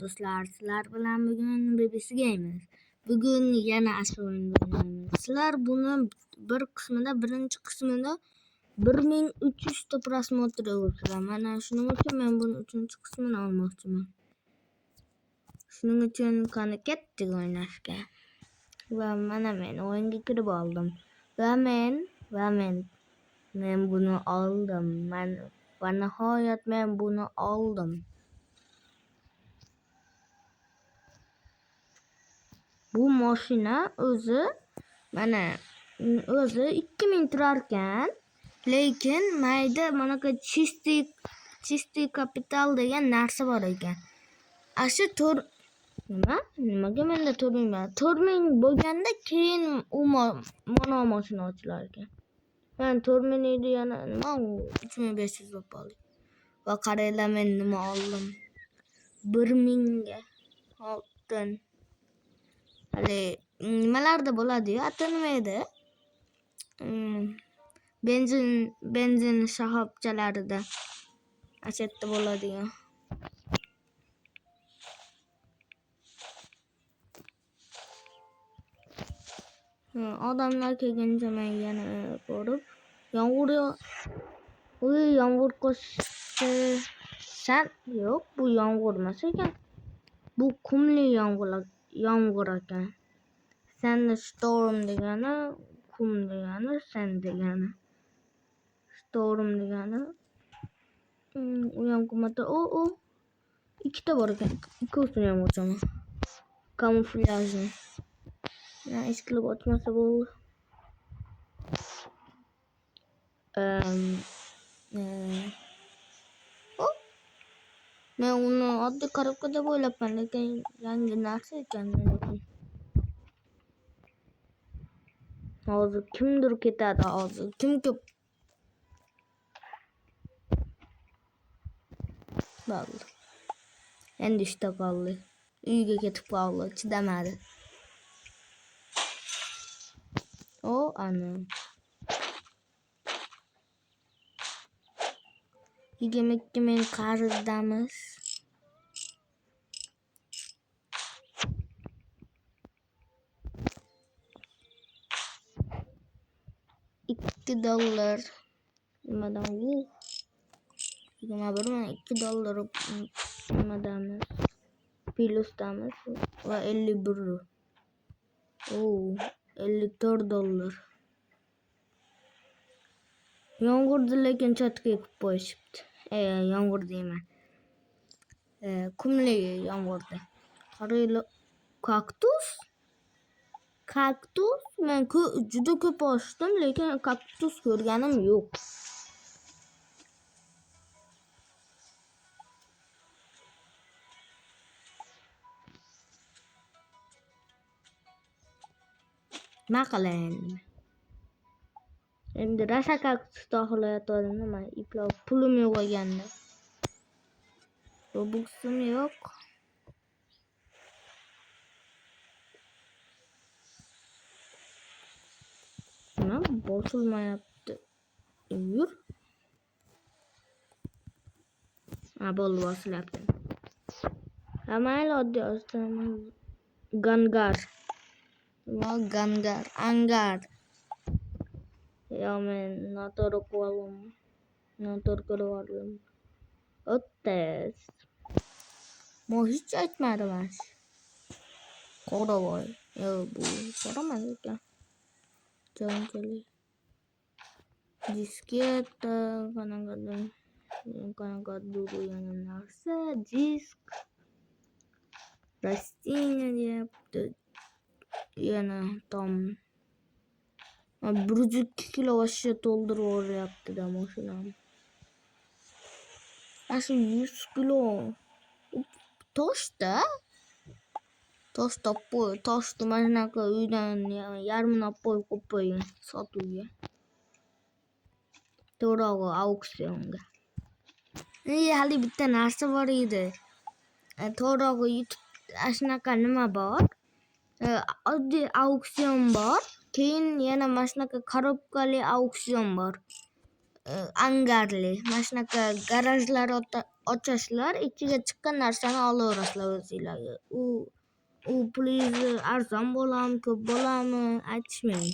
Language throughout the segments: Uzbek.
Do'stlar, sizlar bilan bugun BBC Games. Bugun yana asl o'yinda o'ynaymiz. Sizlar buni birinchi qismida 1300 ta prosmotr olsa, mana shuning uchun men buni 3-chi qismini olmoqchiman. Shuning uchun qani ketdik o'ynashga. Va mana men o'yinga kirib oldim. Va men buni oldim. Va nihoyat men buni oldim. Bu mashina o'zi 2000 turar ekan, lekin mayda bunaqa чистый kapital degan narsa bor ekan. Ashu nimaga menda 4000 bo'lganda keyin u mana mashina ochilar ekan. Men 4000 edi, yana nima 3500 bo'lib qoldi. Va qaranglar men nima oldim. 1000 ga oltin. Hali nimalarda bo'ladi-yu, atanmaydi. Benzin shoxobchalarida ashetda bo'ladi-yu. Odamlar kelguncha men yana ko'rib, yomg'ir qo'shsan, yo'q, bu yomg'ir emas ekan. Bu qumli yomg'ir ekan. Sandstorm degani qum degani, sand degani. Storm degani u ham qumata. Ikkita bor ekan. Ikkosini ham ochaman. Kamuflyajni. Eskilib ochmasa bo'ldi. Men uni oddiy korobka deb o'ylabman, lekin yangi narsa ekan men uchun. Hozir kimdir ketadi, hozir kim ko'p. Bo'ldi. Endi ishda qoldi. Uyga ketib qoldi, chidamadi. Ana. 22,000 qarzdamiz. $2 nimadan bu? $2 nimadamiz? Plusdamiz va 51. $54. Yomg'irni lekin chatga ekib qo'yishibdi. Yomg'ir deyman. Qumli yomg'irda. Qaranglar, kaktus. Men juda ko'p ochdim, lekin kaktus ko'rganim yo'q. Nima qilayin? Endi rasha kaktusda xohlayotganim nima? Iplab pulim yo'q eganda. Robuxim yo'q. Nima bosilmayapti? Yur. Bo'ldi, bosilyapti. Mayli, oddiy ostaman. Angar. Men noto'g'ri qilib oldim. O'ttiz. Hech aytmadim. Qoravoy. Bu so'ramas ekan. Jonchalik. Disketa, qanaqa yana narsa, disk. Rastiniya deyapti. Yana tom. 102 kilo vashcha to'ldirib yuboryapti-da mashinam. Ashu 100 kilo. Toshda. Toshni mana uydan yarmini olib qo'ying sotuvga. To'g'ri, auksionga. Hali bitta narsa bor edi. To'g'ri, YouTube shunaqa nima bor? Oddiy auksion bor. Keyin yana mana shunaqa korobkali auksion bor. Angarli. Mana shunaqa garajlar ochasizlar, ichiga chiqqan narsani olaverasizlar o'zinglarga. U pulingiz arzon bo'ladimi, ko'p bo'ladimi aytishmang.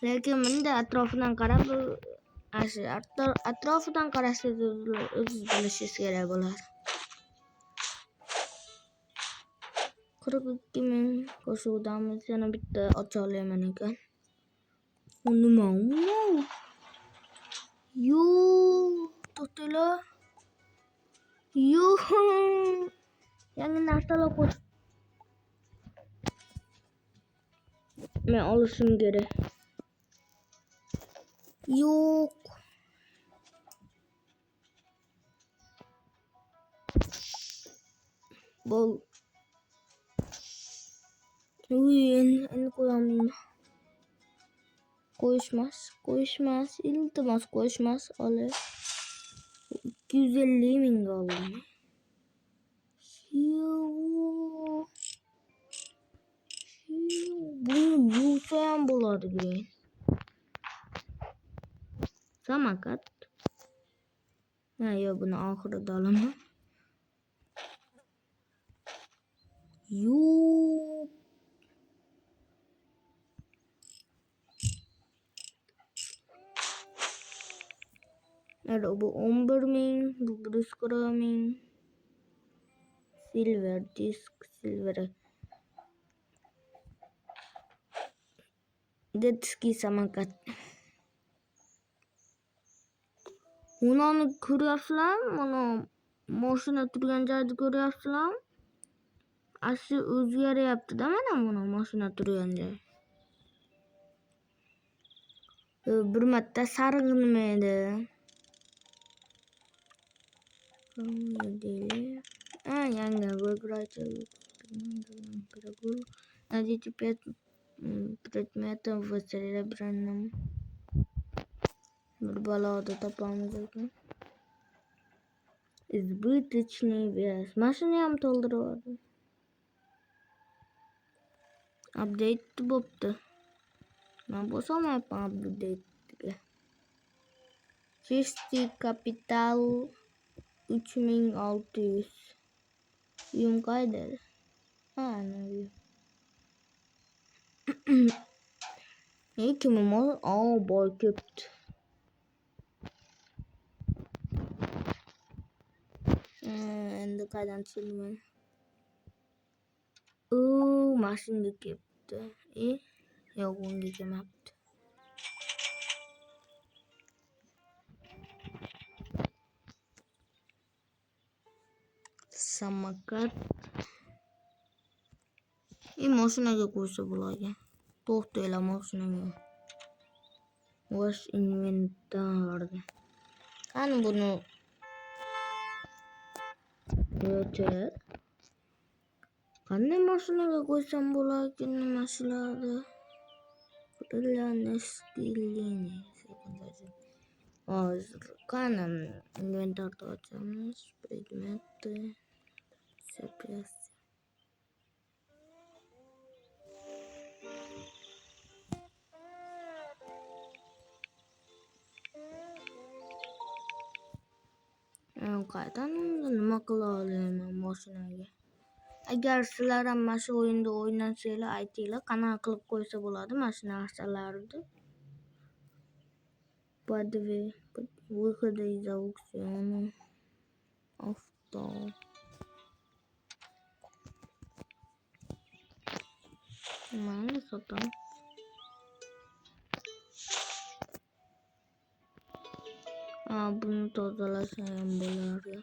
Lekin bunda atrofidan qarab, atrofidan qarashingiz o'zingiz bilishingiz kerak bo'ladi. 42.000 qo'shuvdamiz, yana bitta ocha olaman ekan. U nima? Yo, to'xtanglar. Yo, yangi narsalar qo'sh. Men olishim kerak. Yo'q. Bol. Endi qo'yaman. Qo'yishmas. Iltimos qo'yishmas. Olay. 250.000 ga oldim. Bunu yuvsa ham bo'ladi keyin. Samokat. Yo, buni oxirida olaman. Yo'q. Bu 11.000, bu 140.000. Silver disk, silver. Детский samokat. Bunu ko'ryapsizlarmi? Mana mashina turgan joyni ko'ryapsizlarmi? Asli o'zgaryapti-da, mana buni mashina turgan joy. Bir marta sariq nima edi? Yangi выиграть найдите 5 предметов в серебряном. Bir balada topamiz ekan. Избыточный вес. Mashina ham to'ldirib. Update bo'pti. Men bosamayapman update'ga. Чистый капитал 3600. Uyum qayda? Ana uyum. Kimim o? Boy köptü. Endi qaydan tushundim. Mashinaga kelibdi. Yo'q, unga kelmabdi. Samokat. Mashinaga qo'ysa bo'ladi. To'xtanglar mashinaga. Wash inventar. Qani buni yo'q. Qanday mashinaga qo'ysam bo'ladi nimalarni? Qudurlanishtirling. Hozir qani inventarni ochamiz. Предметы. Запись. Qaydan nima qila olaman mashinaga? Agar sizlar ham mana shu o'yinda o'ynasanglar, aytinglar, qanaqa qilib qo'ysa bo'ladi mashina narsalarni. Выходы из аукциона. Авто. Mana sotamiz. Bunu tozalasa ham bo'lardi.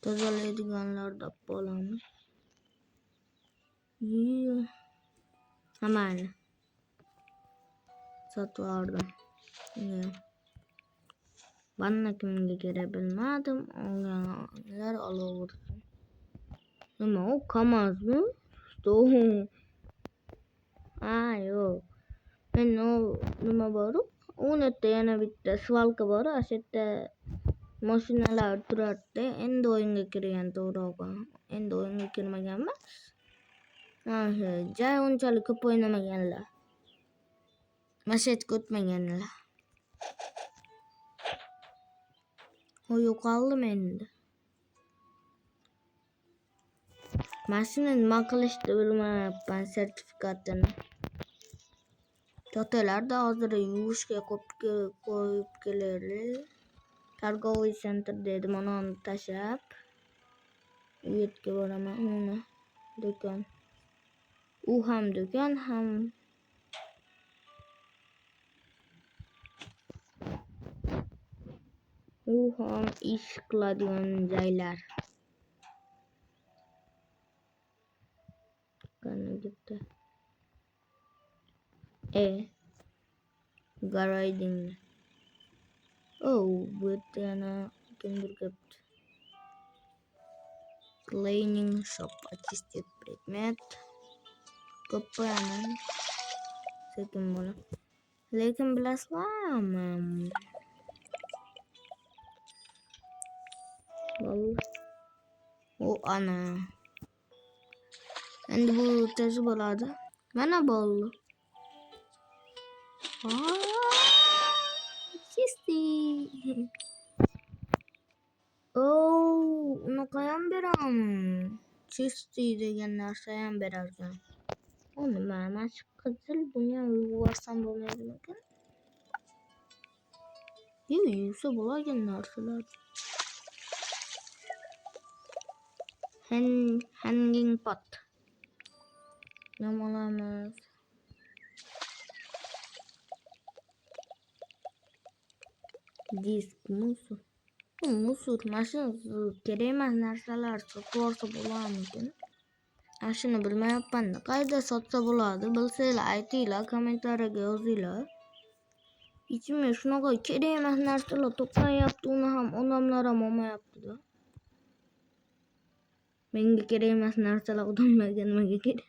Tozalaydiganlarni olib olamiz. Mana sotib oldim. Bana kimga kerak bilmadim. Olganlar olaversin. Nima u KAMAZmi? Yo'q. Men nima bor? O'nta yana bitta svalka bor. O'sha yerda mashinalar turardi. Endi o'yinga kirgan to'g'ri. Endi o'yinga kirmagan emas. Joy unchalik ko'p o'ynamaganlar. Mashetga o'tmaganlar. O yo'qoldim endi. Mashina nima qilishni bilmayapman sertifikatini. Totelarda hozir yuvishga qo'yib kelaylik. Торговый center dedi, mana uni tashlab u yerga boraman. Uni do'kon. U ham do'kon ham ish qiladigan joylar. Qani bitta. Garaging. Bu yerda yana kimdir kelibdi. Cleaning shop, очистить предмет. Ko'paman. Sekin bo'lib. Lekin bilasizmi? Ana. Endi bu tez bo'ladi. Mana bo'ldi. Чистый. Unaqa ham beraman. Чистый degan narsa ham berarkan. O nima? Mana shu qizil buni ham yuvarsam bo'lmaydimikan? Yuvsa bo'ladigan narsalar. Hanging pot. Namalamiz. Disk musor. Musor mashina kerak emas narsalar sotib bo'larmikin? Shuni bilmayapman. Qayerda sotsa bo'ladi? Bilsanglar aytinglar, kommentariyaga yozinglar. Ichimga shunaqa kerak emas narsalar to'playapti, uni ham odamlar ham olmayapti-da. Menga kerak emas narsalar odamlarga nimaga kerak?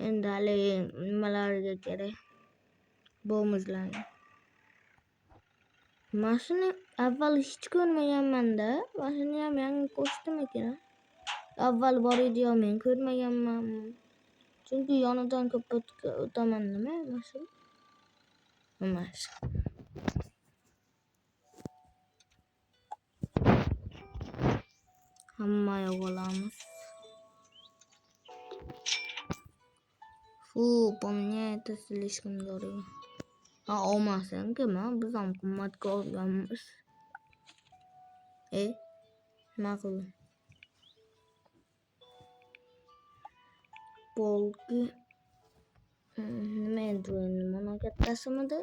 Endi hali nimalarga kerak? Bo'mizlarga. Mashina avval hech ko'rmaganman-da. Mashina ham yangi qo'shdimikan? Avval bor edi-yu, men ko'rmaganman. Chunki yonidan ko'p o'taman nima mashina? Emas. Hamma olamiz. Помню, это слишком дорого. Olmasan kim? Biz ham qimmatga olganmiz. Nima qildim? Polki nima endi endi mana kattasimidi?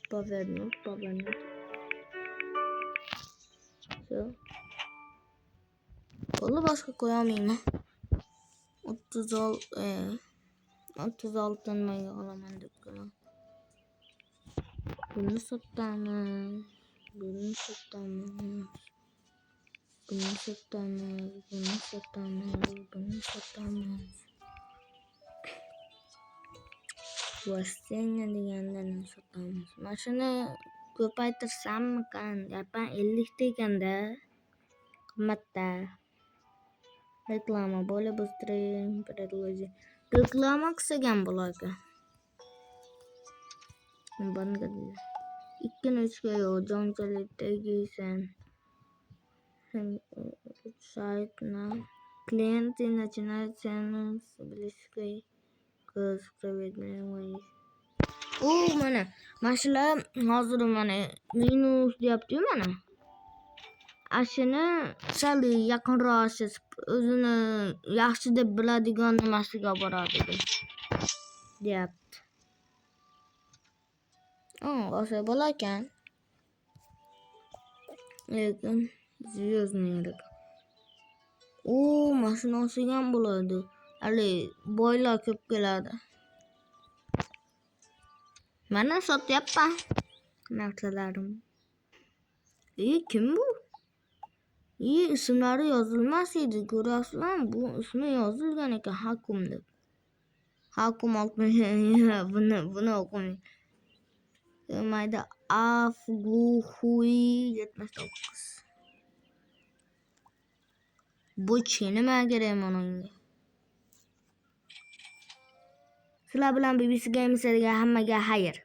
Повернуть. Все. Bo'ldi, boshqa qo'yamayman. 36 nimaga olaman deb qo'yaman. Buni sotamiz. Vostenga degandan sotamiz. Mashina ko'paytirsammikan? Yapan 50 ta ekanda. Qimmatda. Reklama более быстрее предложение. Reklama qilgan bo'lardi. Bunga 2-3 yo'q, jonchalik tegaysan. Saytna клиенты начинают цену с близкой к справедливой. Mana mashalar hozir mana minus deyapti-yu mana. Ashini sal yaqinroq sezib o'zini yaxshi deb biladigan nimasiga boradi deyapti. O'sha bo'larkan. Lekin звездный. Mashina olsam bo'ladi. Hali boylar ko'p keladi. Mana sotyapman narsalarim. Kim bu? İsimlari yozilmas edi, ko'rasizmi? Bu ismi yozilgan ekan, Hakum deb. Hakum 60 buni o'qimang. Mayda Afguhui 79. Bu nima kerak menga? Sizlar bilan BBC Gamers'ga hammaga xayr.